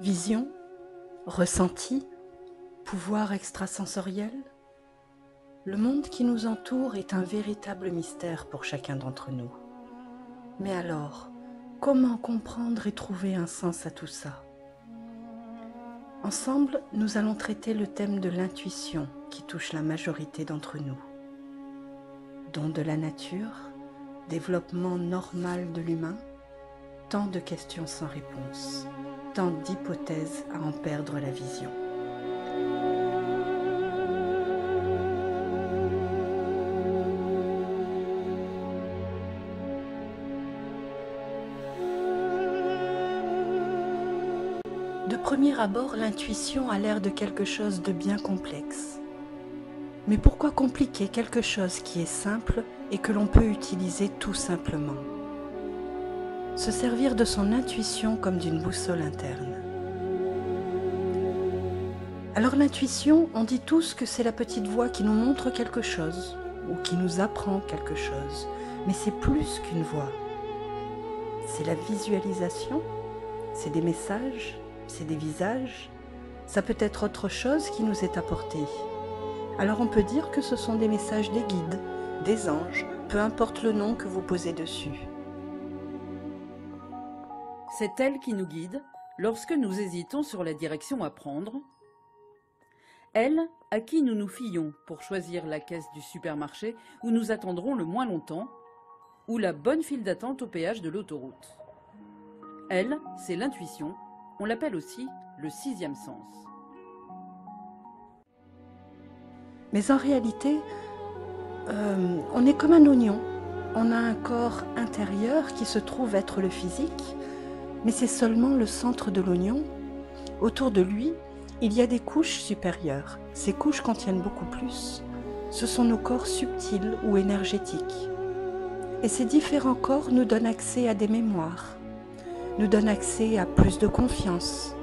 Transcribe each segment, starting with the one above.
Vision, ressenti, pouvoir extrasensoriel. Le monde qui nous entoure est un véritable mystère pour chacun d'entre nous. Mais alors, comment comprendre et trouver un sens à tout ça? Ensemble, nous allons traiter le thème de l'intuition qui touche la majorité d'entre nous. Don de la nature, développement normal de l'humain, tant de questions sans réponse, tant d'hypothèses à en perdre la vision. De premier abord, l'intuition a l'air de quelque chose de bien complexe. Mais pourquoi compliquer quelque chose qui est simple et que l'on peut utiliser tout simplement? Se servir de son intuition comme d'une boussole interne. Alors l'intuition, on dit tous que c'est la petite voix qui nous montre quelque chose ou qui nous apprend quelque chose, mais c'est plus qu'une voix. C'est la visualisation, c'est des messages, c'est des visages, ça peut être autre chose qui nous est apporté. Alors on peut dire que ce sont des messages des guides, des anges, peu importe le nom que vous posez dessus. C'est elle qui nous guide lorsque nous hésitons sur la direction à prendre. Elle à qui nous nous fions pour choisir la caisse du supermarché où nous attendrons le moins longtemps, ou la bonne file d'attente au péage de l'autoroute. Elle, c'est l'intuition, on l'appelle aussi le sixième sens. Mais en réalité, on est comme un oignon. On a un corps intérieur qui se trouve être le physique, mais c'est seulement le centre de l'oignon. Autour de lui, il y a des couches supérieures. Ces couches contiennent beaucoup plus. Ce sont nos corps subtils ou énergétiques. Et ces différents corps nous donnent accès à des mémoires, nous donnent accès à plus de confiance,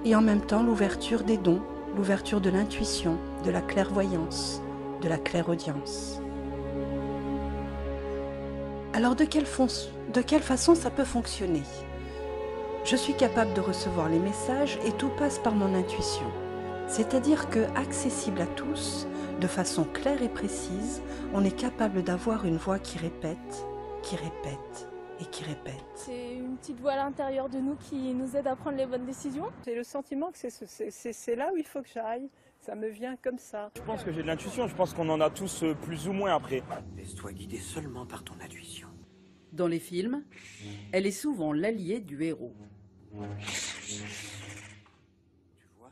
et en même temps l'ouverture des dons, l'ouverture de l'intuition, de la clairvoyance, de la clairaudience. Alors de quelle façon ça peut fonctionner? Je suis capable de recevoir les messages et tout passe par mon intuition. C'est-à-dire que, accessible à tous, de façon claire et précise, on est capable d'avoir une voix qui répète et qui répète. C'est une petite voix à l'intérieur de nous qui nous aide à prendre les bonnes décisions. J'ai le sentiment que c'est là où il faut que j'aille. Ça me vient comme ça. Je pense que j'ai de l'intuition, je pense qu'on en a tous plus ou moins après. Laisse-toi guider seulement par ton intuition. Dans les films, elle est souvent l'alliée du héros. Tu vois?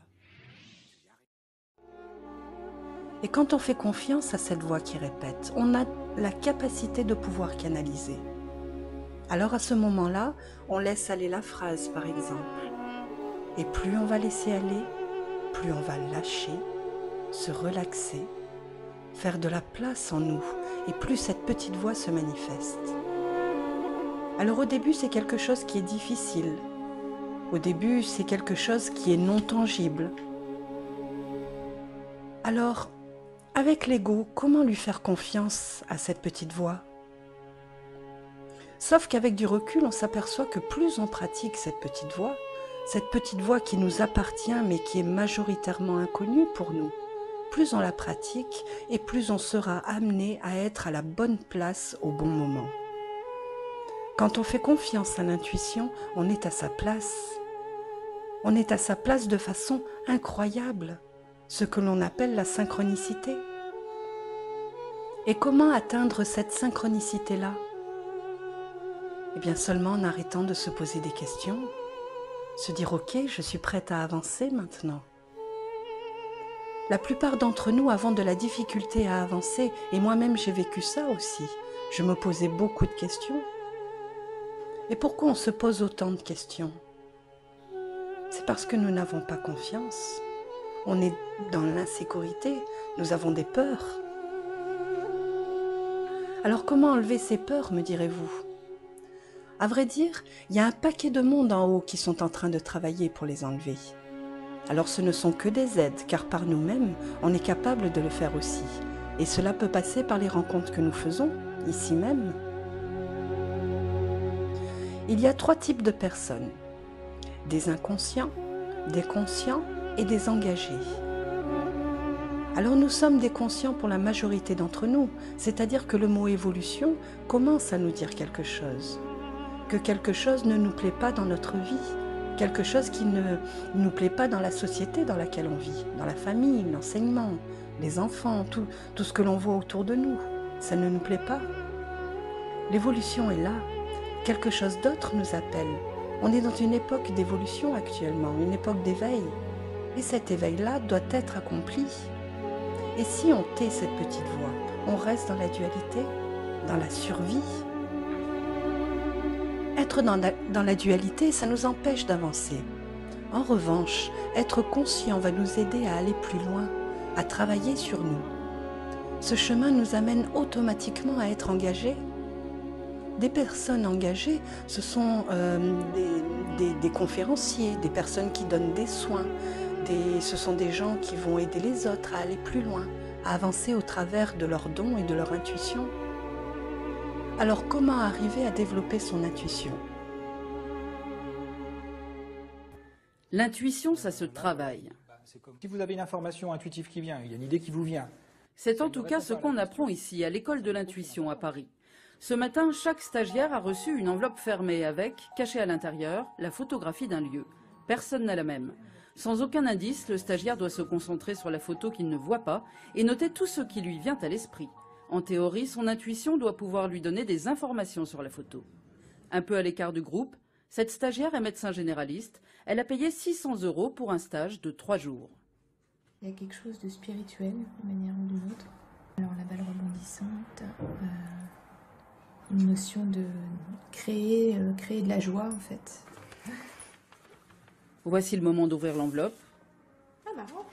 Et quand on fait confiance à cette voix qui répète, on a la capacité de pouvoir canaliser. Alors à ce moment-là, on laisse aller la phrase par exemple. Et plus on va laisser aller, plus on va lâcher, se relaxer, faire de la place en nous, et plus cette petite voix se manifeste. Alors au début, c'est quelque chose qui est difficile. Au début, c'est quelque chose qui est non tangible. Alors, avec l'ego, comment lui faire confiance à cette petite voix? Sauf qu'avec du recul, on s'aperçoit que plus on pratique cette petite voix qui nous appartient mais qui est majoritairement inconnue pour nous, plus on la pratique et plus on sera amené à être à la bonne place au bon moment. Quand on fait confiance à l'intuition, on est à sa place. On est à sa place de façon incroyable, ce que l'on appelle la synchronicité. Et comment atteindre cette synchronicité-là? Eh bien seulement en arrêtant de se poser des questions, se dire « Ok, je suis prête à avancer maintenant ». La plupart d'entre nous avons de la difficulté à avancer, et moi-même j'ai vécu ça aussi. Je me posais beaucoup de questions. Et pourquoi on se pose autant de questions? C'est parce que nous n'avons pas confiance. On est dans l'insécurité, nous avons des peurs. Alors comment enlever ces peurs, me direz-vous? À vrai dire, il y a un paquet de monde en haut qui sont en train de travailler pour les enlever. Alors ce ne sont que des aides, car par nous-mêmes, on est capable de le faire aussi. Et cela peut passer par les rencontres que nous faisons, ici même. Il y a 3 types de personnes. Des inconscients, des conscients et des engagés. Alors nous sommes des conscients pour la majorité d'entre nous, c'est-à-dire que le mot évolution commence à nous dire quelque chose, que quelque chose ne nous plaît pas dans notre vie, quelque chose qui ne nous plaît pas dans la société dans laquelle on vit, dans la famille, l'enseignement, les enfants, tout ce que l'on voit autour de nous, ça ne nous plaît pas. L'évolution est là, quelque chose d'autre nous appelle. On est dans une époque d'évolution actuellement, une époque d'éveil, et cet éveil-là doit être accompli. Et si on tait cette petite voix, on reste dans la dualité, dans la survie. Être dans la dualité, ça nous empêche d'avancer. En revanche, être conscient va nous aider à aller plus loin, à travailler sur nous. Ce chemin nous amène automatiquement à être engagés. Des personnes engagées, ce sont des conférenciers, des personnes qui donnent des soins, ce sont des gens qui vont aider les autres à aller plus loin, à avancer au travers de leurs dons et de leur intuition. Alors comment arriver à développer son intuition? L'intuition, ça se travaille. Si vous avez une information intuitive qui vient, il y a une idée qui vous vient. C'est en tout cas ce qu'on apprend ici, à l'école de l'intuition à Paris. Ce matin, chaque stagiaire a reçu une enveloppe fermée avec, cachée à l'intérieur, la photographie d'un lieu. Personne n'a la même. Sans aucun indice, le stagiaire doit se concentrer sur la photo qu'il ne voit pas et noter tout ce qui lui vient à l'esprit. En théorie, son intuition doit pouvoir lui donner des informations sur la photo. Un peu à l'écart du groupe, cette stagiaire est médecin généraliste. Elle a payé 600 € pour un stage de 3 jours. Il y a quelque chose de spirituel, d'une manière ou d'une autre. Alors la balle rebondissante, une notion de créer de la joie en fait. Voici le moment d'ouvrir l'enveloppe. Ah marrant.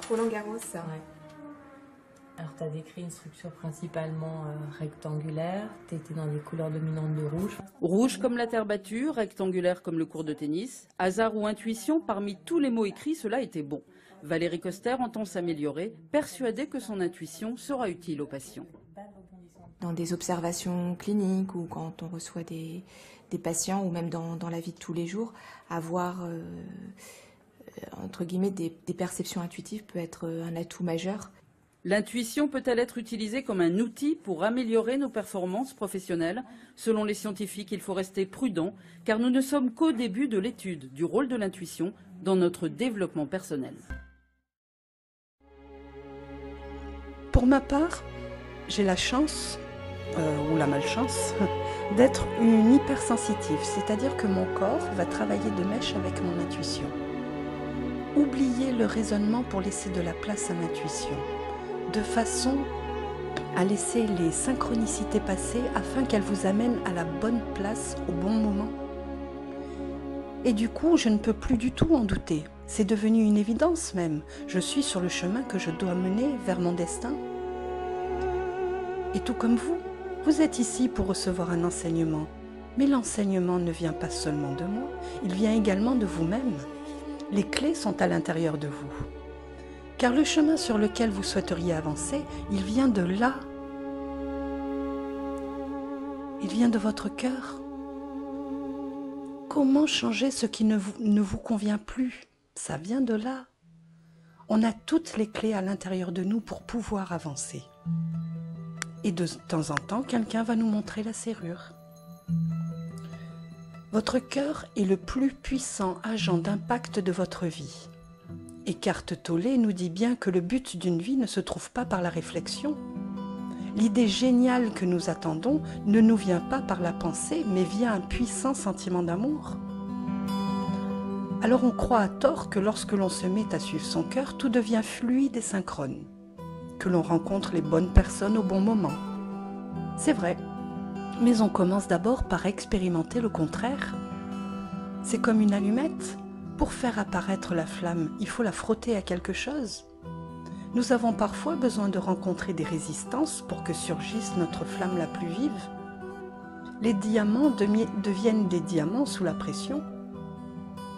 Roland Garros, ça. Ouais. Alors tu as décrit une structure principalement rectangulaire, tu étais dans des couleurs dominantes de rouge. Rouge comme la terre battue, rectangulaire comme le court de tennis. Hasard ou intuition, parmi tous les mots écrits, cela était bon. Valérie Coster entend s'améliorer, persuadée que son intuition sera utile aux patients. Dans des observations cliniques ou quand on reçoit des patients ou même dans la vie de tous les jours, avoir entre guillemets des perceptions intuitives peut être un atout majeur. L'intuition peut-elle être utilisée comme un outil pour améliorer nos performances professionnelles? Selon les scientifiques, il faut rester prudent car nous ne sommes qu'au début de l'étude du rôle de l'intuition dans notre développement personnel. Pour ma part, j'ai la chance, ou la malchance, d'être une hypersensitive, c'est-à-dire que mon corps va travailler de mèche avec mon intuition. Oubliez le raisonnement pour laisser de la place à l'intuition, de façon à laisser les synchronicités passer afin qu'elles vous amènent à la bonne place au bon moment. Et du coup, je ne peux plus du tout en douter. C'est devenu une évidence même. Je suis sur le chemin que je dois mener vers mon destin. Et tout comme vous, vous êtes ici pour recevoir un enseignement. Mais l'enseignement ne vient pas seulement de moi, il vient également de vous-même. Les clés sont à l'intérieur de vous. Car le chemin sur lequel vous souhaiteriez avancer, il vient de là. Il vient de votre cœur. Comment changer ce qui ne vous convient plus? Ça vient de là. On a toutes les clés à l'intérieur de nous pour pouvoir avancer. Et de temps en temps, quelqu'un va nous montrer la serrure. Votre cœur est le plus puissant agent d'impact de votre vie. Eckhart Tolle nous dit bien que le but d'une vie ne se trouve pas par la réflexion. L'idée géniale que nous attendons ne nous vient pas par la pensée, mais via un puissant sentiment d'amour. Alors on croit à tort que lorsque l'on se met à suivre son cœur, tout devient fluide et synchrone, que l'on rencontre les bonnes personnes au bon moment. C'est vrai, mais on commence d'abord par expérimenter le contraire. C'est comme une allumette. Pour faire apparaître la flamme, il faut la frotter à quelque chose. Nous avons parfois besoin de rencontrer des résistances pour que surgisse notre flamme la plus vive. Les diamants deviennent des diamants sous la pression.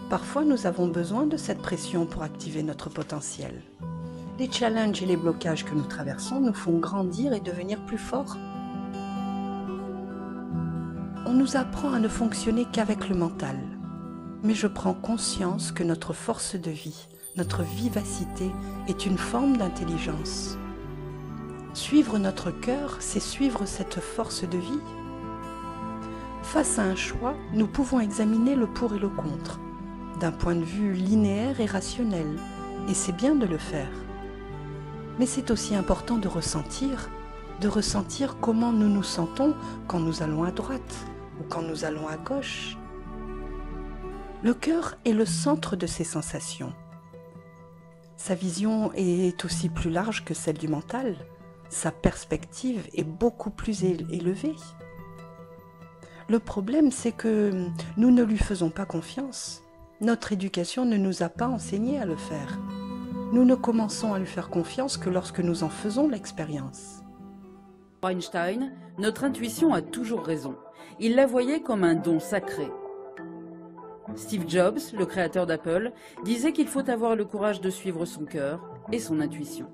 Parfois, nous avons besoin de cette pression pour activer notre potentiel. Les challenges et les blocages que nous traversons nous font grandir et devenir plus forts. On nous apprend à ne fonctionner qu'avec le mental. mais je prends conscience que notre force de vie, notre vivacité est une forme d'intelligence. Suivre notre cœur, c'est suivre cette force de vie. Face à un choix, nous pouvons examiner le pour et le contre, d'un point de vue linéaire et rationnel, et c'est bien de le faire. Mais c'est aussi important de ressentir comment nous nous sentons quand nous allons à droite ou quand nous allons à gauche. Le cœur est le centre de ces sensations. Sa vision est aussi plus large que celle du mental. Sa perspective est beaucoup plus élevée. Le problème, c'est que nous ne lui faisons pas confiance. Notre éducation ne nous a pas enseigné à le faire. Nous ne commençons à lui faire confiance que lorsque nous en faisons l'expérience. Pour Einstein, notre intuition a toujours raison. Il la voyait comme un don sacré. Steve Jobs, le créateur d'Apple, disait qu'il faut avoir le courage de suivre son cœur et son intuition.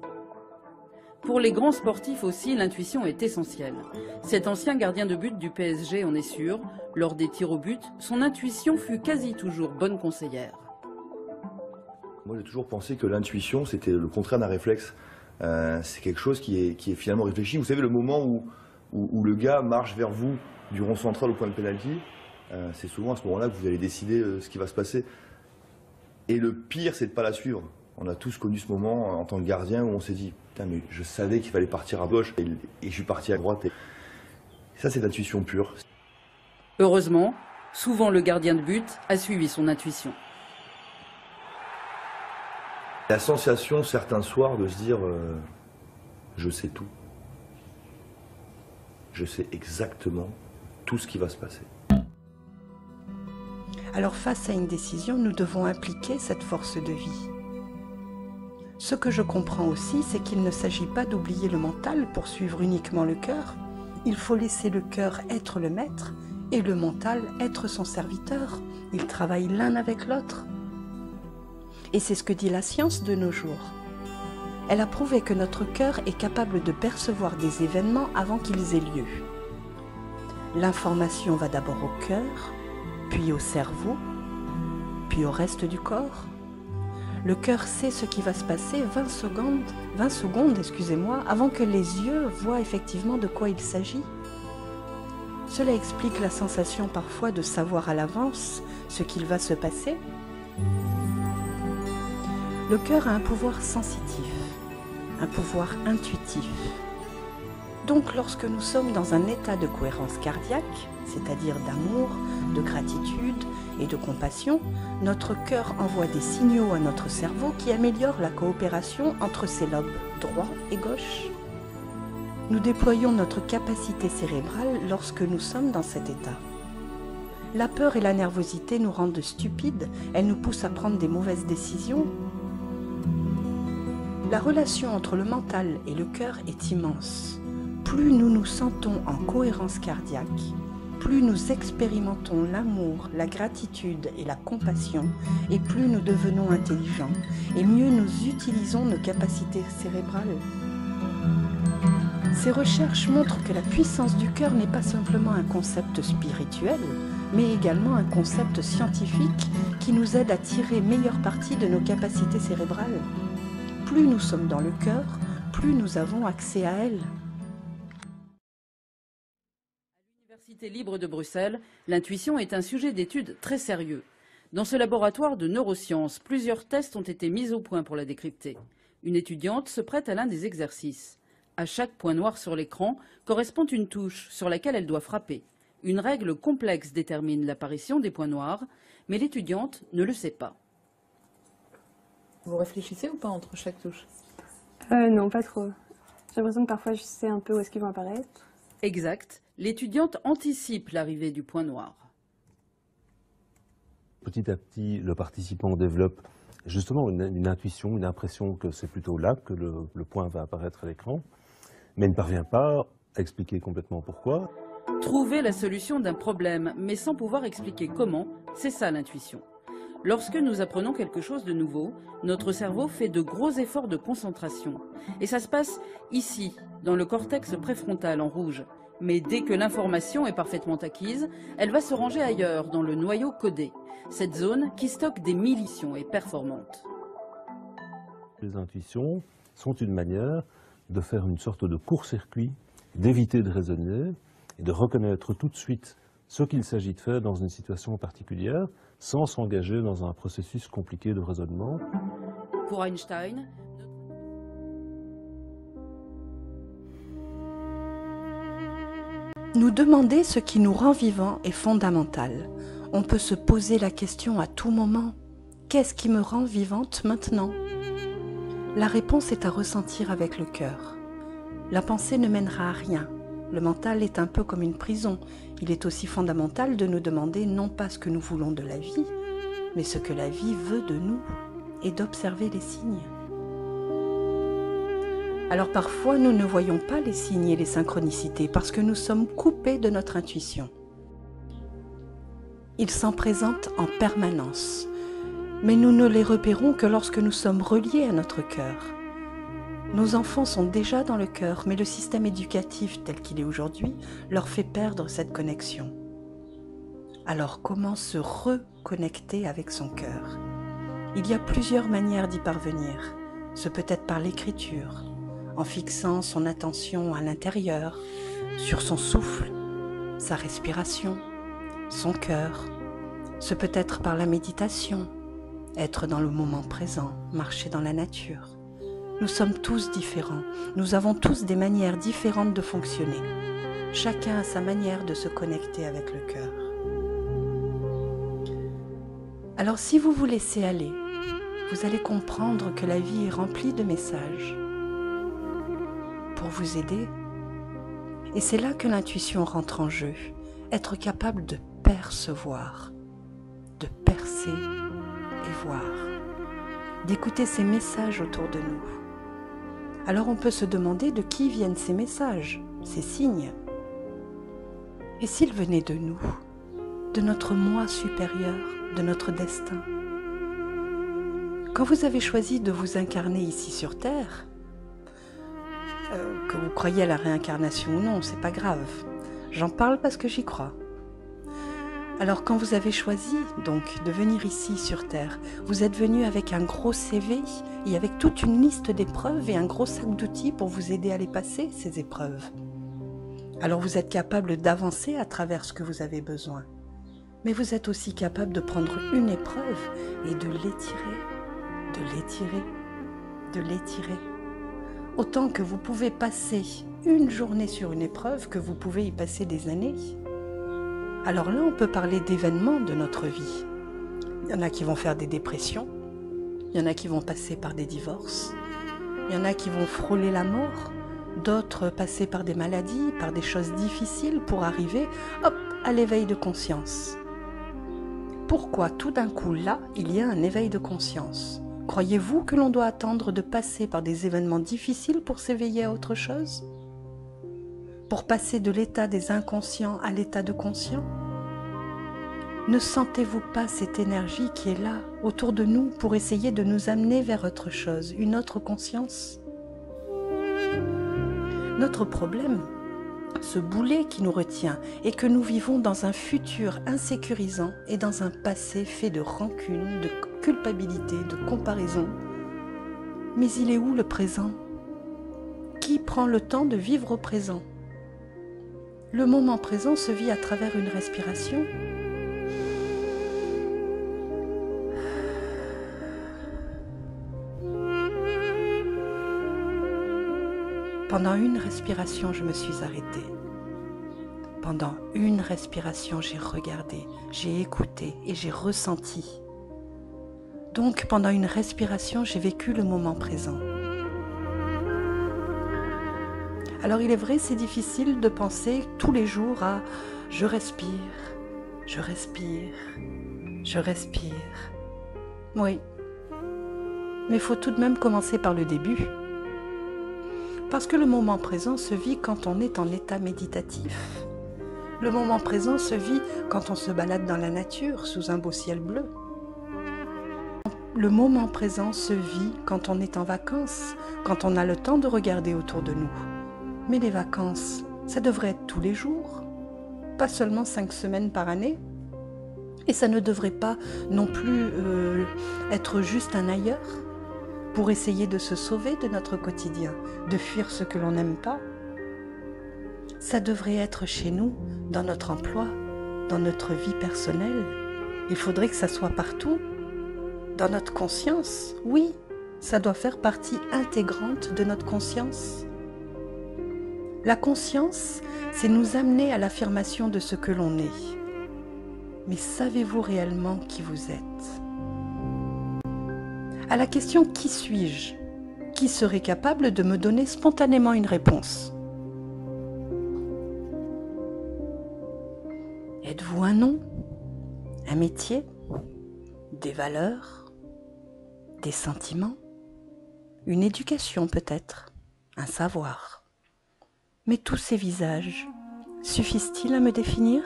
Pour les grands sportifs aussi, l'intuition est essentielle. Cet ancien gardien de but du PSG en est sûr. Lors des tirs au but, son intuition fut quasi toujours bonne conseillère. Moi, j'ai toujours pensé que l'intuition, c'était le contraire d'un réflexe. C'est quelque chose qui est finalement réfléchi. Vous savez, le moment où le gars marche vers vous du rond central au point de pénalty, c'est souvent à ce moment-là que vous allez décider ce qui va se passer. Et le pire, c'est de ne pas la suivre. On a tous connu ce moment en tant que gardien où on s'est dit « Putain, mais je savais qu'il fallait partir à gauche et je suis parti à droite. » Et ça, c'est l'intuition pure. Heureusement, souvent le gardien de but a suivi son intuition. La sensation, certains soirs, de se dire je sais tout. Je sais exactement tout ce qui va se passer. Alors face à une décision, nous devons impliquer cette force de vie. Ce que je comprends aussi, c'est qu'il ne s'agit pas d'oublier le mental pour suivre uniquement le cœur. Il faut laisser le cœur être le maître et le mental être son serviteur. Ils travaillent l'un avec l'autre. Et c'est ce que dit la science de nos jours. Elle a prouvé que notre cœur est capable de percevoir des événements avant qu'ils aient lieu. L'information va d'abord au cœur, puis au cerveau, puis au reste du corps. Le cœur sait ce qui va se passer 20 secondes, avant que les yeux voient effectivement de quoi il s'agit. Cela explique la sensation parfois de savoir à l'avance ce qu'il va se passer. Le cœur a un pouvoir sensitif, un pouvoir intuitif. Donc lorsque nous sommes dans un état de cohérence cardiaque, c'est-à-dire d'amour, de gratitude et de compassion, notre cœur envoie des signaux à notre cerveau qui améliorent la coopération entre ses lobes droit et gauche. Nous déployons notre capacité cérébrale lorsque nous sommes dans cet état. La peur et la nervosité nous rendent stupides, elles nous poussent à prendre des mauvaises décisions. La relation entre le mental et le cœur est immense. Plus nous nous sentons en cohérence cardiaque, plus nous expérimentons l'amour, la gratitude et la compassion, et plus nous devenons intelligents, et mieux nous utilisons nos capacités cérébrales. Ces recherches montrent que la puissance du cœur n'est pas simplement un concept spirituel, mais également un concept scientifique qui nous aide à tirer meilleure partie de nos capacités cérébrales. Plus nous sommes dans le cœur, plus nous avons accès à elles. L'Université libre de Bruxelles, l'intuition est un sujet d'étude très sérieux. Dans ce laboratoire de neurosciences, plusieurs tests ont été mis au point pour la décrypter. Une étudiante se prête à l'un des exercices. À chaque point noir sur l'écran correspond une touche sur laquelle elle doit frapper. Une règle complexe détermine l'apparition des points noirs, mais l'étudiante ne le sait pas. Vous réfléchissez ou pas entre chaque touche? Non, pas trop. J'ai l'impression que parfois je sais un peu où est-ce qu'ils vont apparaître. Exact. L'étudiante anticipe l'arrivée du point noir. Petit à petit, le participant développe justement une intuition, une impression que c'est plutôt là que le point va apparaître à l'écran, mais ne parvient pas à expliquer complètement pourquoi. Trouver la solution d'un problème, mais sans pouvoir expliquer comment, c'est ça l'intuition. Lorsque nous apprenons quelque chose de nouveau, notre cerveau fait de gros efforts de concentration. Et ça se passe ici, dans le cortex préfrontal en rouge. Mais dès que l'information est parfaitement acquise, elle va se ranger ailleurs, dans le noyau codé, cette zone qui stocke des millitions et performante. Les intuitions sont une manière de faire une sorte de court-circuit, d'éviter de raisonner et de reconnaître tout de suite ce qu'il s'agit de faire dans une situation particulière, sans s'engager dans un processus compliqué de raisonnement. Pour Einstein, nous demander ce qui nous rend vivants est fondamental. On peut se poser la question à tout moment. Qu'est-ce qui me rend vivante maintenant? La réponse est à ressentir avec le cœur. La pensée ne mènera à rien. Le mental est un peu comme une prison. Il est aussi fondamental de nous demander non pas ce que nous voulons de la vie, mais ce que la vie veut de nous, et d'observer les signes. Alors parfois, nous ne voyons pas les signes et les synchronicités parce que nous sommes coupés de notre intuition. Ils s'en présentent en permanence, mais nous ne les repérons que lorsque nous sommes reliés à notre cœur. Nos enfants sont déjà dans le cœur, mais le système éducatif tel qu'il est aujourd'hui leur fait perdre cette connexion. Alors comment se reconnecter avec son cœur? Il y a plusieurs manières d'y parvenir. Ce peut être par l'écriture, en fixant son attention à l'intérieur, sur son souffle, sa respiration, son cœur. Ce peut être par la méditation, être dans le moment présent, marcher dans la nature. Nous sommes tous différents, nous avons tous des manières différentes de fonctionner. Chacun a sa manière de se connecter avec le cœur. Alors si vous vous laissez aller, vous allez comprendre que la vie est remplie de messages pour vous aider. Et c'est là que l'intuition rentre en jeu, être capable de percevoir, de percer et voir, d'écouter ces messages autour de nous. Alors on peut se demander de qui viennent ces messages, ces signes. Et s'ils venaient de nous, de notre moi supérieur, de notre destin? Quand vous avez choisi de vous incarner ici sur Terre, que vous croyez à la réincarnation ou non, c'est pas grave. J'en parle parce que j'y crois. Alors quand vous avez choisi donc de venir ici sur Terre, vous êtes venu avec un gros CV et avec toute une liste d'épreuves et un gros sac d'outils pour vous aider à les passer, ces épreuves. Alors vous êtes capable d'avancer à travers ce que vous avez besoin. Mais vous êtes aussi capable de prendre une épreuve et de l'étirer, de l'étirer, de l'étirer. Autant que vous pouvez passer une journée sur une épreuve, que vous pouvez y passer des années. Alors là, on peut parler d'événements de notre vie. Il y en a qui vont faire des dépressions, il y en a qui vont passer par des divorces, il y en a qui vont frôler la mort, d'autres passer par des maladies, par des choses difficiles pour arriver, hop, à l'éveil de conscience. Pourquoi tout d'un coup là, il y a un éveil de conscience? Croyez-vous que l'on doit attendre de passer par des événements difficiles pour s'éveiller à autre chose? Pour passer de l'état des inconscients à l'état de conscient? Ne sentez-vous pas cette énergie qui est là, autour de nous, pour essayer de nous amener vers autre chose, une autre conscience? Notre problème, ce boulet qui nous retient, est que nous vivons dans un futur insécurisant et dans un passé fait de rancune, de culpabilité, de comparaison. Mais il est où le présent? Qui prend le temps de vivre au présent? Le moment présent se vit à travers une respiration. Pendant une respiration, je me suis arrêtée. Pendant une respiration, j'ai regardé, j'ai écouté et j'ai ressenti. Donc, pendant une respiration, j'ai vécu le moment présent. Alors il est vrai, c'est difficile de penser tous les jours à « je respire, je respire, je respire ». Oui, mais il faut tout de même commencer par le début. Parce que le moment présent se vit quand on est en état méditatif. Le moment présent se vit quand on se balade dans la nature sous un beau ciel bleu. Le moment présent se vit quand on est en vacances, quand on a le temps de regarder autour de nous. Mais les vacances, Ça devrait être tous les jours, pas seulement 5 semaines par année. Et ça ne devrait pas non plus être juste un ailleurs pour essayer de se sauver de notre quotidien, de fuir ce que l'on n'aime pas. Ça devrait être chez nous, dans notre emploi, dans notre vie personnelle. Il faudrait que ça soit partout, dans notre conscience. Oui, ça doit faire partie intégrante de notre conscience. La conscience, c'est nous amener à l'affirmation de ce que l'on est. Mais savez-vous réellement qui vous êtes? À la question « Qui suis-je » qui serait capable de me donner spontanément une réponse? Êtes-vous un nom, un métier, des valeurs, des sentiments, une éducation peut-être, un savoir? Mais tous ces visages suffisent-ils à me définir?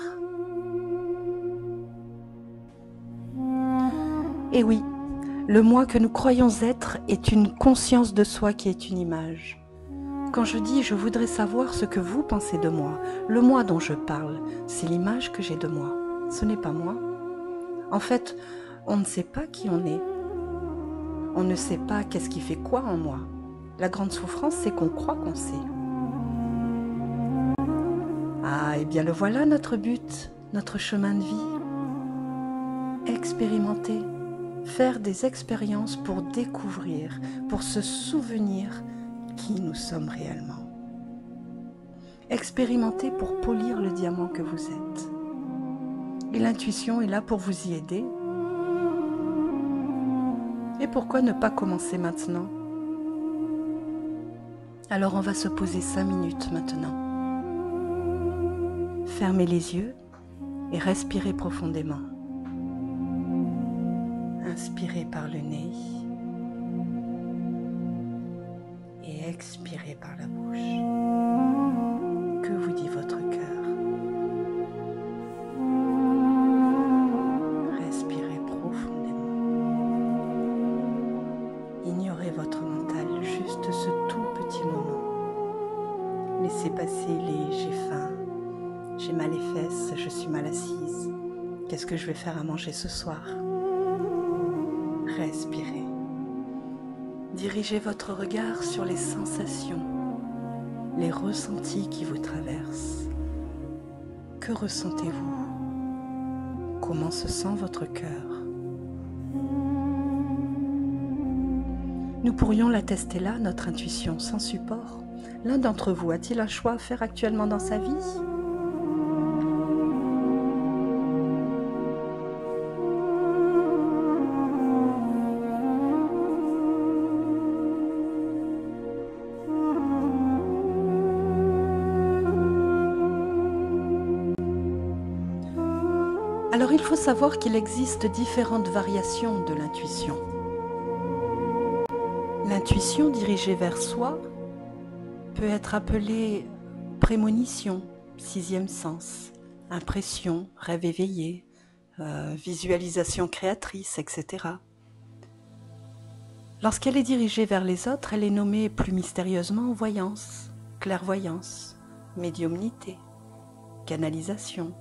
Et oui, le moi que nous croyons être est une conscience de soi qui est une image. Quand je dis « je voudrais savoir ce que vous pensez de moi », le moi dont je parle, c'est l'image que j'ai de moi. Ce n'est pas moi. En fait, on ne sait pas qui on est. On ne sait pas qu'est-ce qui fait quoi en moi. La grande souffrance, c'est qu'on croit qu'on sait. Ah, et bien le voilà notre but, notre chemin de vie. Expérimenter, faire des expériences pour découvrir, pour se souvenir qui nous sommes réellement. Expérimentez pour polir le diamant que vous êtes. Et l'intuition est là pour vous y aider. Et pourquoi ne pas commencer maintenant? Alors on va se poser 5 minutes maintenant. Fermez les yeux et respirez profondément. Inspirez par le nez et expirez par la bouche. Que vous dit votre cœur? Respirez profondément. Ignorez votre mental, juste ce tout petit moment. Laissez passer les « j'ai faim », « j'ai mal les fesses »,« je suis mal assise »,« qu'est-ce que je vais faire à manger ce soir ?» Respirez. Dirigez votre regard sur les sensations, les ressentis qui vous traversent. Que ressentez-vous? Comment se sent votre cœur? Nous pourrions la tester là, notre intuition, sans support. L'un d'entre vous a-t-il un choix à faire actuellement dans sa vie? Alors il faut savoir qu'il existe différentes variations de l'intuition. L'intuition dirigée vers soi peut être appelée prémonition, 6e sens, impression, rêve éveillé, visualisation créatrice, etc. Lorsqu'elle est dirigée vers les autres, elle est nommée plus mystérieusement voyance, clairvoyance, médiumnité, canalisation.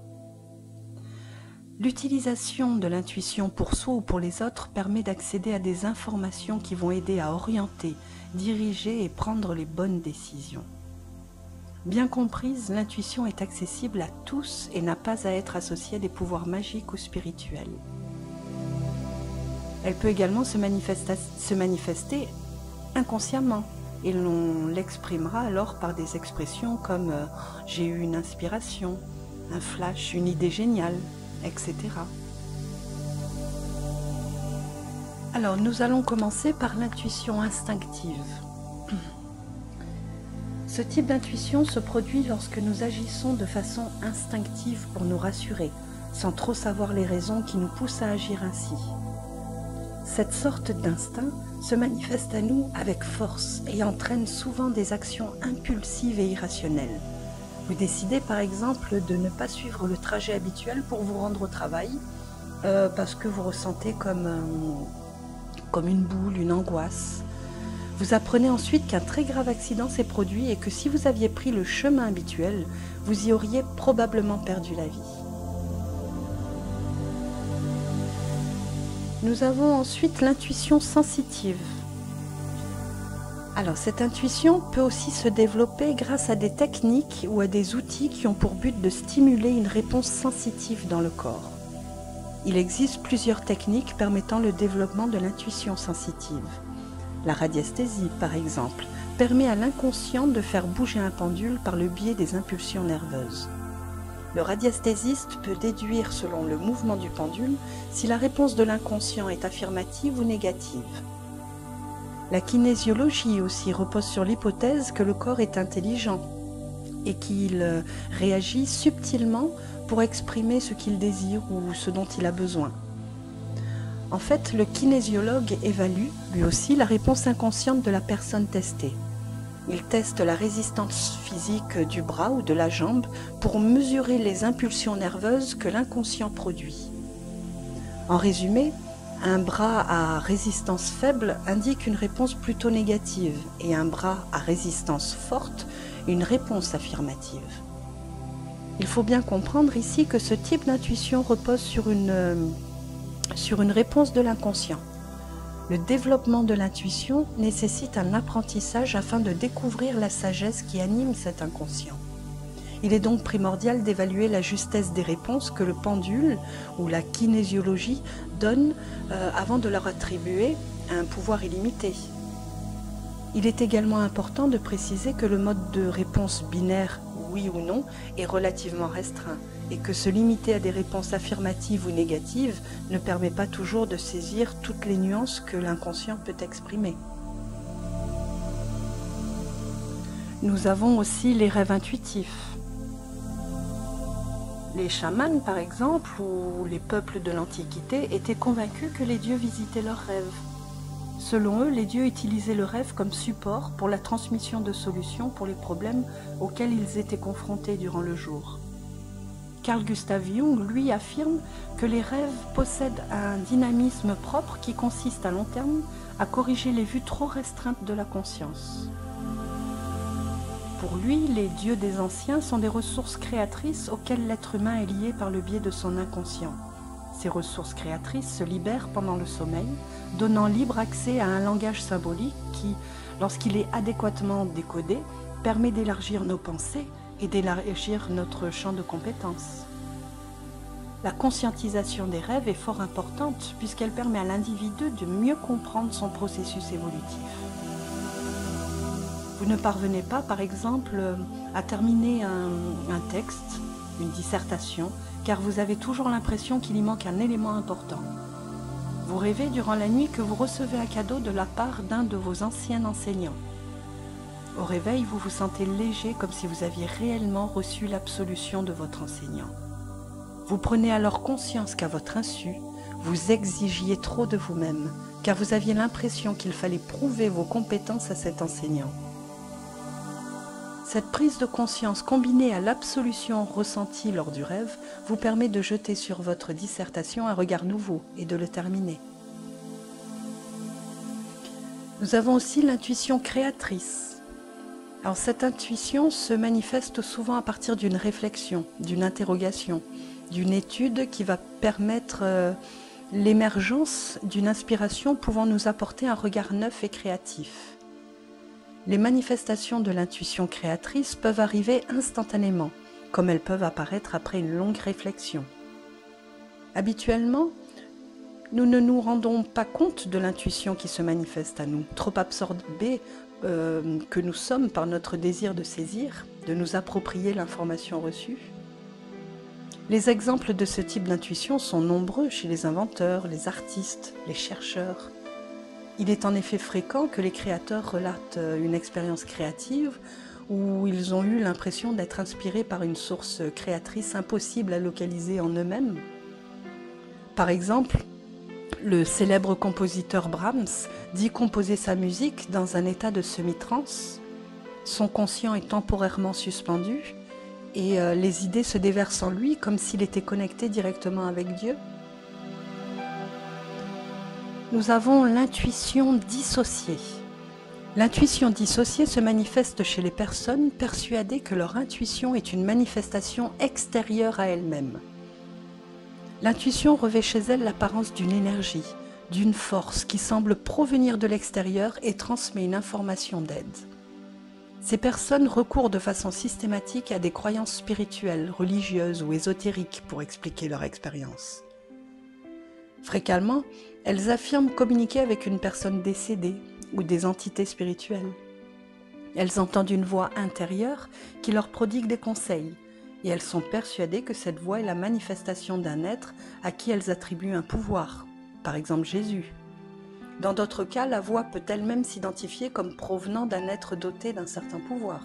L'utilisation de l'intuition pour soi ou pour les autres permet d'accéder à des informations qui vont aider à orienter, diriger et prendre les bonnes décisions. Bien comprise, l'intuition est accessible à tous et n'a pas à être associée à des pouvoirs magiques ou spirituels. Elle peut également se manifester inconsciemment et l'on l'exprimera alors par des expressions comme « j'ai eu une inspiration »,« un flash »,« une idée géniale », etc. Alors, nous allons commencer par l'intuition instinctive. Ce type d'intuition se produit lorsque nous agissons de façon instinctive pour nous rassurer, sans trop savoir les raisons qui nous poussent à agir ainsi. Cette sorte d'instinct se manifeste à nous avec force et entraîne souvent des actions impulsives et irrationnelles. Vous décidez par exemple de ne pas suivre le trajet habituel pour vous rendre au travail parce que vous ressentez comme une boule, une angoisse. Vous apprenez ensuite qu'un très grave accident s'est produit et que si vous aviez pris le chemin habituel, vous y auriez probablement perdu la vie. Nous avons ensuite l'intuition sensitive. Alors cette intuition peut aussi se développer grâce à des techniques ou à des outils qui ont pour but de stimuler une réponse sensitive dans le corps. Il existe plusieurs techniques permettant le développement de l'intuition sensitive. La radiesthésie, par exemple, permet à l'inconscient de faire bouger un pendule par le biais des impulsions nerveuses. Le radiesthésiste peut déduire, selon le mouvement du pendule, si la réponse de l'inconscient est affirmative ou négative. La kinésiologie aussi repose sur l'hypothèse que le corps est intelligent et qu'il réagit subtilement pour exprimer ce qu'il désire ou ce dont il a besoin. En fait, le kinésiologue évalue, lui aussi, la réponse inconsciente de la personne testée. Il teste la résistance physique du bras ou de la jambe pour mesurer les impulsions nerveuses que l'inconscient produit. En résumé, un bras à résistance faible indique une réponse plutôt négative et un bras à résistance forte, une réponse affirmative. Il faut bien comprendre ici que ce type d'intuition repose sur une réponse de l'inconscient. Le développement de l'intuition nécessite un apprentissage afin de découvrir la sagesse qui anime cet inconscient. Il est donc primordial d'évaluer la justesse des réponses que le pendule ou la kinésiologie donne avant de leur attribuer un pouvoir illimité. Il est également important de préciser que le mode de réponse binaire oui ou non est relativement restreint et que se limiter à des réponses affirmatives ou négatives ne permet pas toujours de saisir toutes les nuances que l'inconscient peut exprimer. Nous avons aussi les rêves intuitifs. Les chamans, par exemple, ou les peuples de l'Antiquité étaient convaincus que les dieux visitaient leurs rêves. Selon eux, les dieux utilisaient le rêve comme support pour la transmission de solutions pour les problèmes auxquels ils étaient confrontés durant le jour. Carl Gustav Jung, lui, affirme que les rêves possèdent un dynamisme propre qui consiste à long terme à corriger les vues trop restreintes de la conscience. Pour lui, les dieux des anciens sont des ressources créatrices auxquelles l'être humain est lié par le biais de son inconscient. Ces ressources créatrices se libèrent pendant le sommeil, donnant libre accès à un langage symbolique qui, lorsqu'il est adéquatement décodé, permet d'élargir nos pensées et d'élargir notre champ de compétences. La conscientisation des rêves est fort importante puisqu'elle permet à l'individu de mieux comprendre son processus évolutif. Vous ne parvenez pas, par exemple, à terminer un texte, une dissertation, car vous avez toujours l'impression qu'il y manque un élément important. Vous rêvez durant la nuit que vous recevez un cadeau de la part d'un de vos anciens enseignants. Au réveil, vous vous sentez léger comme si vous aviez réellement reçu l'absolution de votre enseignant. Vous prenez alors conscience qu'à votre insu, vous exigiez trop de vous-même, car vous aviez l'impression qu'il fallait prouver vos compétences à cet enseignant. Cette prise de conscience combinée à l'absolution ressentie lors du rêve vous permet de jeter sur votre dissertation un regard nouveau et de le terminer. Nous avons aussi l'intuition créatrice. Alors cette intuition se manifeste souvent à partir d'une réflexion, d'une interrogation, d'une étude qui va permettre l'émergence d'une inspiration pouvant nous apporter un regard neuf et créatif. Les manifestations de l'intuition créatrice peuvent arriver instantanément, comme elles peuvent apparaître après une longue réflexion. Habituellement, nous ne nous rendons pas compte de l'intuition qui se manifeste à nous, trop absorbés que nous sommes par notre désir de saisir, de nous approprier l'information reçue. Les exemples de ce type d'intuition sont nombreux chez les inventeurs, les artistes, les chercheurs. Il est en effet fréquent que les créateurs relatent une expérience créative où ils ont eu l'impression d'être inspirés par une source créatrice impossible à localiser en eux-mêmes. Par exemple, le célèbre compositeur Brahms dit composer sa musique dans un état de semi-trance. Son conscient est temporairement suspendu et les idées se déversent en lui comme s'il était connecté directement avec Dieu. Nous avons l'intuition dissociée. L'intuition dissociée se manifeste chez les personnes persuadées que leur intuition est une manifestation extérieure à elles-mêmes. L'intuition revêt chez elles l'apparence d'une énergie, d'une force qui semble provenir de l'extérieur et transmet une information d'aide. Ces personnes recourent de façon systématique à des croyances spirituelles, religieuses ou ésotériques pour expliquer leur expérience. Fréquemment, elles affirment communiquer avec une personne décédée ou des entités spirituelles. Elles entendent une voix intérieure qui leur prodigue des conseils et elles sont persuadées que cette voix est la manifestation d'un être à qui elles attribuent un pouvoir, par exemple Jésus. Dans d'autres cas, la voix peut elle-même s'identifier comme provenant d'un être doté d'un certain pouvoir.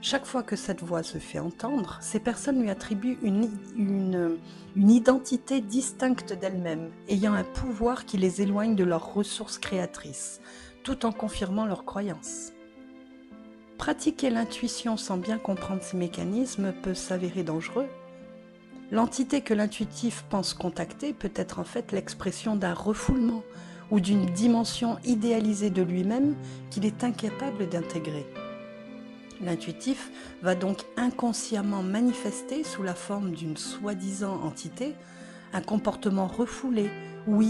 Chaque fois que cette voix se fait entendre, ces personnes lui attribuent une identité distincte d'elles-mêmes, ayant un pouvoir qui les éloigne de leurs ressources créatrices, tout en confirmant leurs croyances. Pratiquer l'intuition sans bien comprendre ces mécanismes peut s'avérer dangereux. L'entité que l'intuitif pense contacter peut être en fait l'expression d'un refoulement ou d'une dimension idéalisée de lui-même qu'il est incapable d'intégrer. L'intuitif va donc inconsciemment manifester sous la forme d'une soi-disant entité un comportement refoulé ou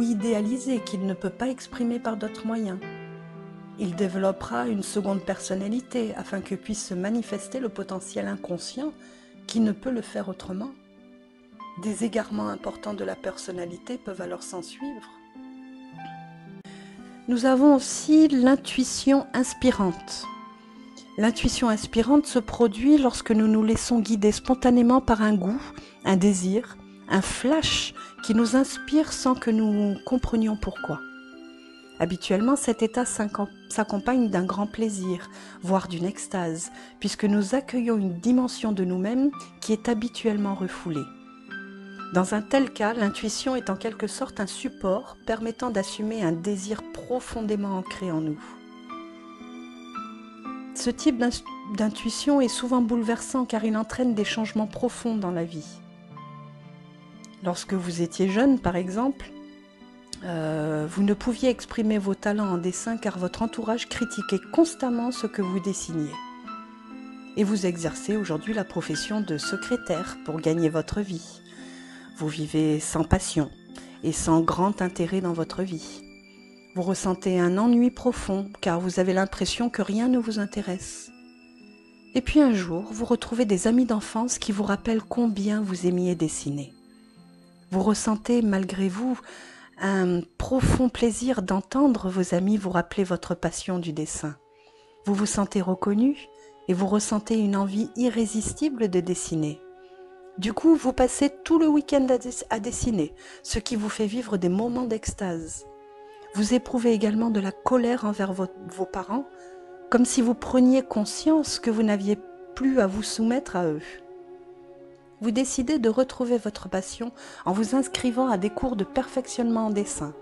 idéalisé qu'il ne peut pas exprimer par d'autres moyens. Il développera une seconde personnalité afin que puisse se manifester le potentiel inconscient qui ne peut le faire autrement. Des égarements importants de la personnalité peuvent alors s'ensuivre. Nous avons aussi l'intuition inspirante. L'intuition inspirante se produit lorsque nous nous laissons guider spontanément par un goût, un désir, un flash qui nous inspire sans que nous comprenions pourquoi. Habituellement, cet état s'accompagne d'un grand plaisir, voire d'une extase, puisque nous accueillons une dimension de nous-mêmes qui est habituellement refoulée. Dans un tel cas, l'intuition est en quelque sorte un support permettant d'assumer un désir profondément ancré en nous. Ce type d'intuition est souvent bouleversant car il entraîne des changements profonds dans la vie. Lorsque vous étiez jeune, par exemple, vous ne pouviez exprimer vos talents en dessin car votre entourage critiquait constamment ce que vous dessiniez. Et vous exercez aujourd'hui la profession de secrétaire pour gagner votre vie. Vous vivez sans passion et sans grand intérêt dans votre vie. Vous ressentez un ennui profond car vous avez l'impression que rien ne vous intéresse. Et puis un jour, vous retrouvez des amis d'enfance qui vous rappellent combien vous aimiez dessiner. Vous ressentez malgré vous un profond plaisir d'entendre vos amis vous rappeler votre passion du dessin. Vous vous sentez reconnu et vous ressentez une envie irrésistible de dessiner. Du coup, vous passez tout le week-end à dessiner, ce qui vous fait vivre des moments d'extase. Vous éprouvez également de la colère envers vos parents, comme si vous preniez conscience que vous n'aviez plus à vous soumettre à eux. Vous décidez de retrouver votre passion en vous inscrivant à des cours de perfectionnement en dessin.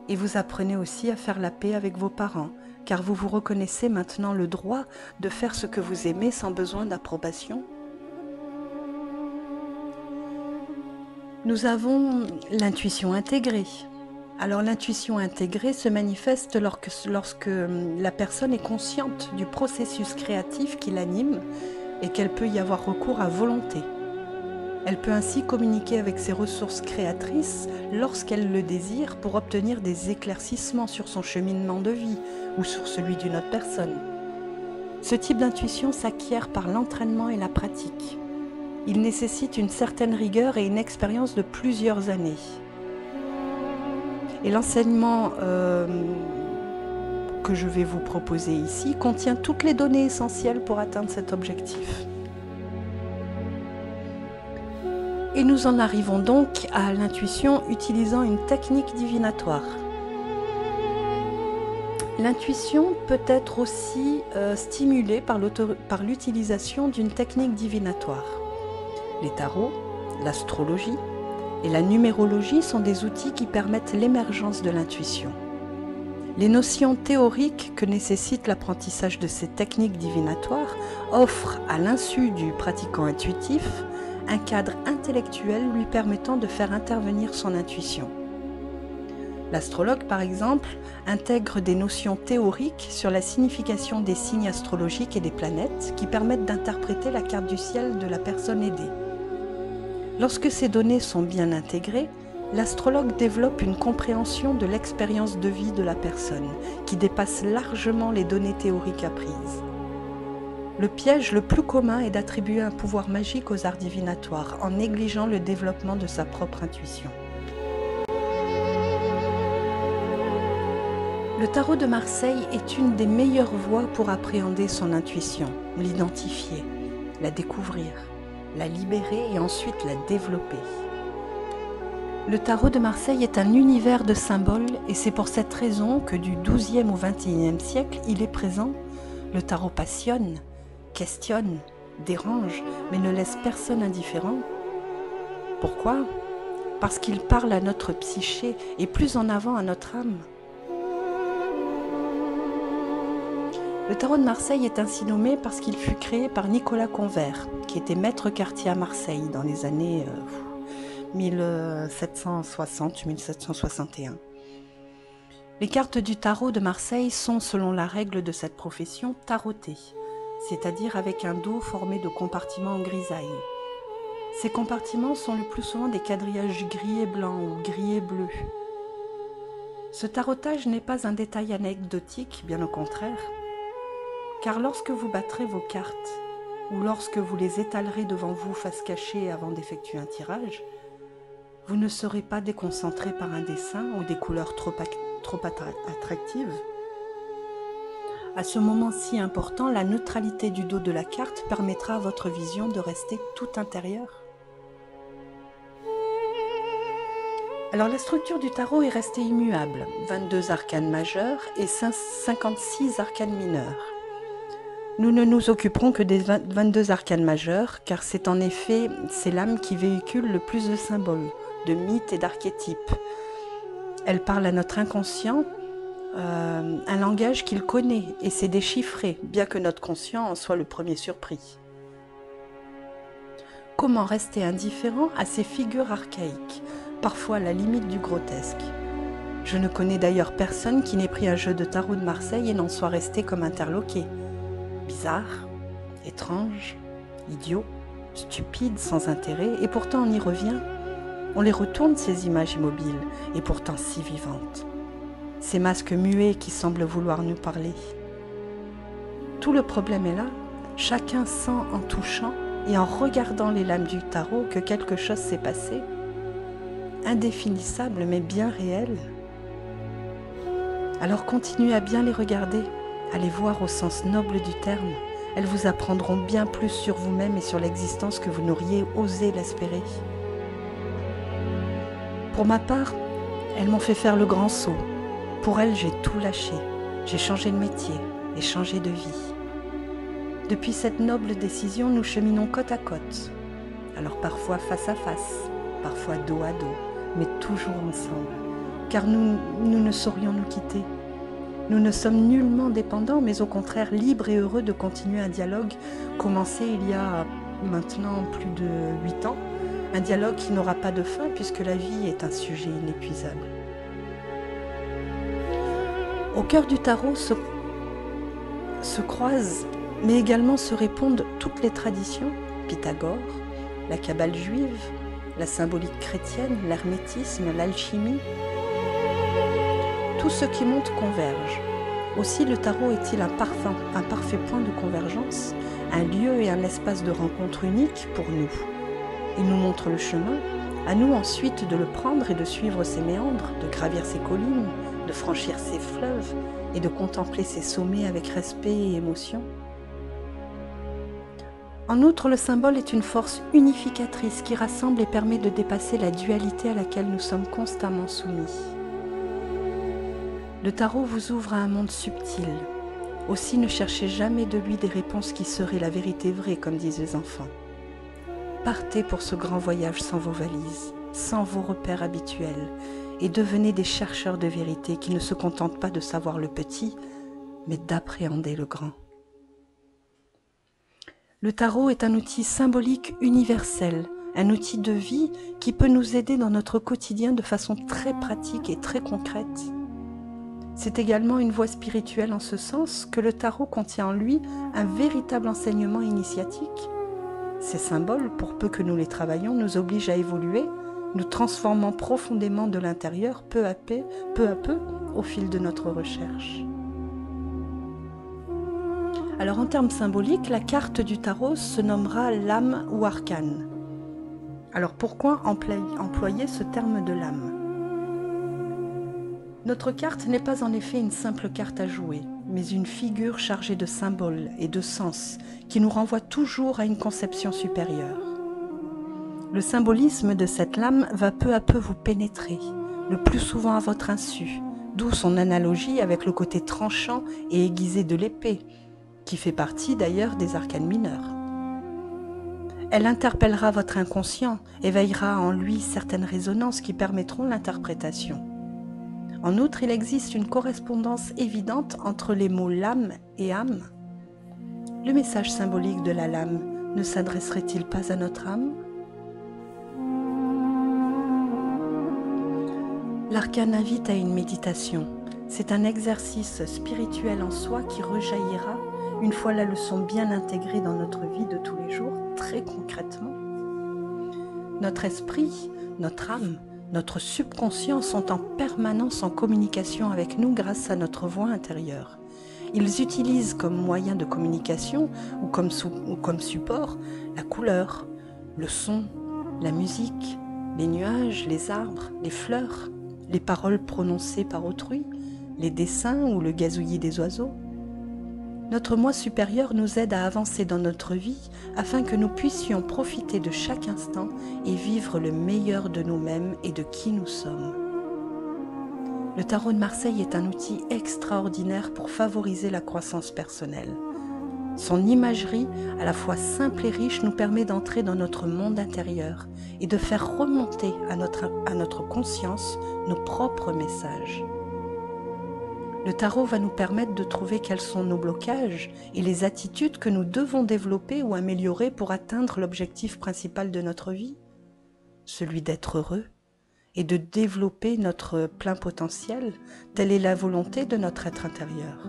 Et vous apprenez aussi à faire la paix avec vos parents, car vous vous reconnaissez maintenant le droit de faire ce que vous aimez sans besoin d'approbation. Nous avons l'intuition intégrée. Alors l'intuition intégrée se manifeste lorsque la personne est consciente du processus créatif qui l'anime et qu'elle peut y avoir recours à volonté. Elle peut ainsi communiquer avec ses ressources créatrices lorsqu'elle le désire pour obtenir des éclaircissements sur son cheminement de vie ou sur celui d'une autre personne. Ce type d'intuition s'acquiert par l'entraînement et la pratique. Il nécessite une certaine rigueur et une expérience de plusieurs années. Et l'enseignement que je vais vous proposer ici contient toutes les données essentielles pour atteindre cet objectif. Et nous en arrivons donc à l'intuition utilisant une technique divinatoire. L'intuition peut être aussi stimulée par l'utilisation d'une technique divinatoire. Les tarots, l'astrologie et la numérologie sont des outils qui permettent l'émergence de l'intuition. Les notions théoriques que nécessite l'apprentissage de ces techniques divinatoires offrent, à l'insu du pratiquant intuitif, un cadre intellectuel lui permettant de faire intervenir son intuition. L'astrologue, par exemple, intègre des notions théoriques sur la signification des signes astrologiques et des planètes qui permettent d'interpréter la carte du ciel de la personne aidée. Lorsque ces données sont bien intégrées, l'astrologue développe une compréhension de l'expérience de vie de la personne qui dépasse largement les données théoriques apprises. Le piège le plus commun est d'attribuer un pouvoir magique aux arts divinatoires en négligeant le développement de sa propre intuition. Le tarot de Marseille est une des meilleures voies pour appréhender son intuition, l'identifier, la découvrir, la libérer et ensuite la développer. Le tarot de Marseille est un univers de symboles et c'est pour cette raison que du XIIe au XXIe siècle, il est présent. Le tarot passionne, questionne, dérange, mais ne laisse personne indifférent. Pourquoi? Parce qu'il parle à notre psyché et plus en avant à notre âme. Le tarot de Marseille est ainsi nommé parce qu'il fut créé par Nicolas Convert, qui était maître quartier à Marseille dans les années 1760-1761. Les cartes du tarot de Marseille sont, selon la règle de cette profession, tarotées, c'est-à-dire avec un dos formé de compartiments en grisaille. Ces compartiments sont le plus souvent des quadrillages gris et blanc ou gris et bleu. Ce tarotage n'est pas un détail anecdotique, bien au contraire. Car lorsque vous battrez vos cartes, ou lorsque vous les étalerez devant vous face cachée avant d'effectuer un tirage, vous ne serez pas déconcentré par un dessin ou des couleurs trop attractives. À ce moment si important, la neutralité du dos de la carte permettra à votre vision de rester tout intérieure. Alors la structure du tarot est restée immuable, 22 arcanes majeures et 56 arcanes mineurs. Nous ne nous occuperons que des 22 arcanes majeures, car c'est en effet ces lames qui véhiculent le plus de symboles, de mythes et d'archétypes. Elles parlent à notre inconscient, un langage qu'il connaît, et c'est déchiffré, bien que notre conscient en soit le premier surpris. Comment rester indifférent à ces figures archaïques, parfois à la limite du grotesque? Je ne connais d'ailleurs personne qui n'ait pris un jeu de tarot de Marseille et n'en soit resté comme interloqué. Bizarre, étrange, idiot, stupide, sans intérêt, et pourtant on y revient. On les retourne ces images immobiles, et pourtant si vivantes. Ces masques muets qui semblent vouloir nous parler. Tout le problème est là, chacun sent en touchant et en regardant les lames du tarot que quelque chose s'est passé, indéfinissable mais bien réel. Alors continuez à bien les regarder. À les voir au sens noble du terme, elles vous apprendront bien plus sur vous-même et sur l'existence que vous n'auriez osé l'espérer. Pour ma part, elles m'ont fait faire le grand saut. Pour elles, j'ai tout lâché. J'ai changé de métier et changé de vie. Depuis cette noble décision, nous cheminons côte à côte. Alors parfois face à face, parfois dos à dos, mais toujours ensemble. Car nous ne saurions nous quitter. Nous ne sommes nullement dépendants, mais au contraire libres et heureux de continuer un dialogue commencé il y a maintenant plus de 8 ans. Un dialogue qui n'aura pas de fin puisque la vie est un sujet inépuisable. Au cœur du tarot se croisent, mais également se répondent toutes les traditions, Pythagore, la Kabbale juive, la symbolique chrétienne, l'hermétisme, l'alchimie. Tout ce qui monte converge. Aussi le tarot est-il un parfait point de convergence, un lieu et un espace de rencontre unique pour nous. Il nous montre le chemin, à nous ensuite de le prendre et de suivre ses méandres, de gravir ses collines, de franchir ses fleuves et de contempler ses sommets avec respect et émotion. En outre, le symbole est une force unificatrice qui rassemble et permet de dépasser la dualité à laquelle nous sommes constamment soumis. Le tarot vous ouvre à un monde subtil. Aussi ne cherchez jamais de lui des réponses qui seraient la vérité vraie, comme disent les enfants. Partez pour ce grand voyage sans vos valises, sans vos repères habituels, et devenez des chercheurs de vérité qui ne se contentent pas de savoir le petit, mais d'appréhender le grand. Le tarot est un outil symbolique universel. un outil de vie qui peut nous aider dans notre quotidien de façon très pratique et très concrète. C'est également une voie spirituelle en ce sens que le tarot contient en lui un véritable enseignement initiatique. Ces symboles, pour peu que nous les travaillions, nous obligent à évoluer, nous transformant profondément de l'intérieur peu à peu, au fil de notre recherche. Alors en termes symboliques, la carte du tarot se nommera l'âme ou arcane. Alors pourquoi employer ce terme de l'âme ? Notre carte n'est pas en effet une simple carte à jouer, mais une figure chargée de symboles et de sens qui nous renvoie toujours à une conception supérieure. Le symbolisme de cette lame va peu à peu vous pénétrer, le plus souvent à votre insu, d'où son analogie avec le côté tranchant et aiguisé de l'épée, qui fait partie d'ailleurs des arcanes mineurs. Elle interpellera votre inconscient, éveillera en lui certaines résonances qui permettront l'interprétation. En outre, il existe une correspondance évidente entre les mots lame et âme. Le message symbolique de la lame ne s'adresserait-il pas à notre âme ? L'arcane invite à une méditation. C'est un exercice spirituel en soi qui rejaillira une fois la leçon bien intégrée dans notre vie de tous les jours, très concrètement. Notre esprit, notre âme, notre subconscient sont en permanence en communication avec nous grâce à notre voix intérieure. Ils utilisent comme moyen de communication ou comme support la couleur, le son, la musique, les nuages, les arbres, les fleurs, les paroles prononcées par autrui, les dessins ou le gazouillis des oiseaux. Notre moi supérieur nous aide à avancer dans notre vie afin que nous puissions profiter de chaque instant et vivre le meilleur de nous-mêmes et de qui nous sommes. Le tarot de Marseille est un outil extraordinaire pour favoriser la croissance personnelle. Son imagerie, à la fois simple et riche, nous permet d'entrer dans notre monde intérieur et de faire remonter à notre conscience nos propres messages. Le tarot va nous permettre de trouver quels sont nos blocages et les attitudes que nous devons développer ou améliorer pour atteindre l'objectif principal de notre vie, celui d'être heureux et de développer notre plein potentiel, telle est la volonté de notre être intérieur.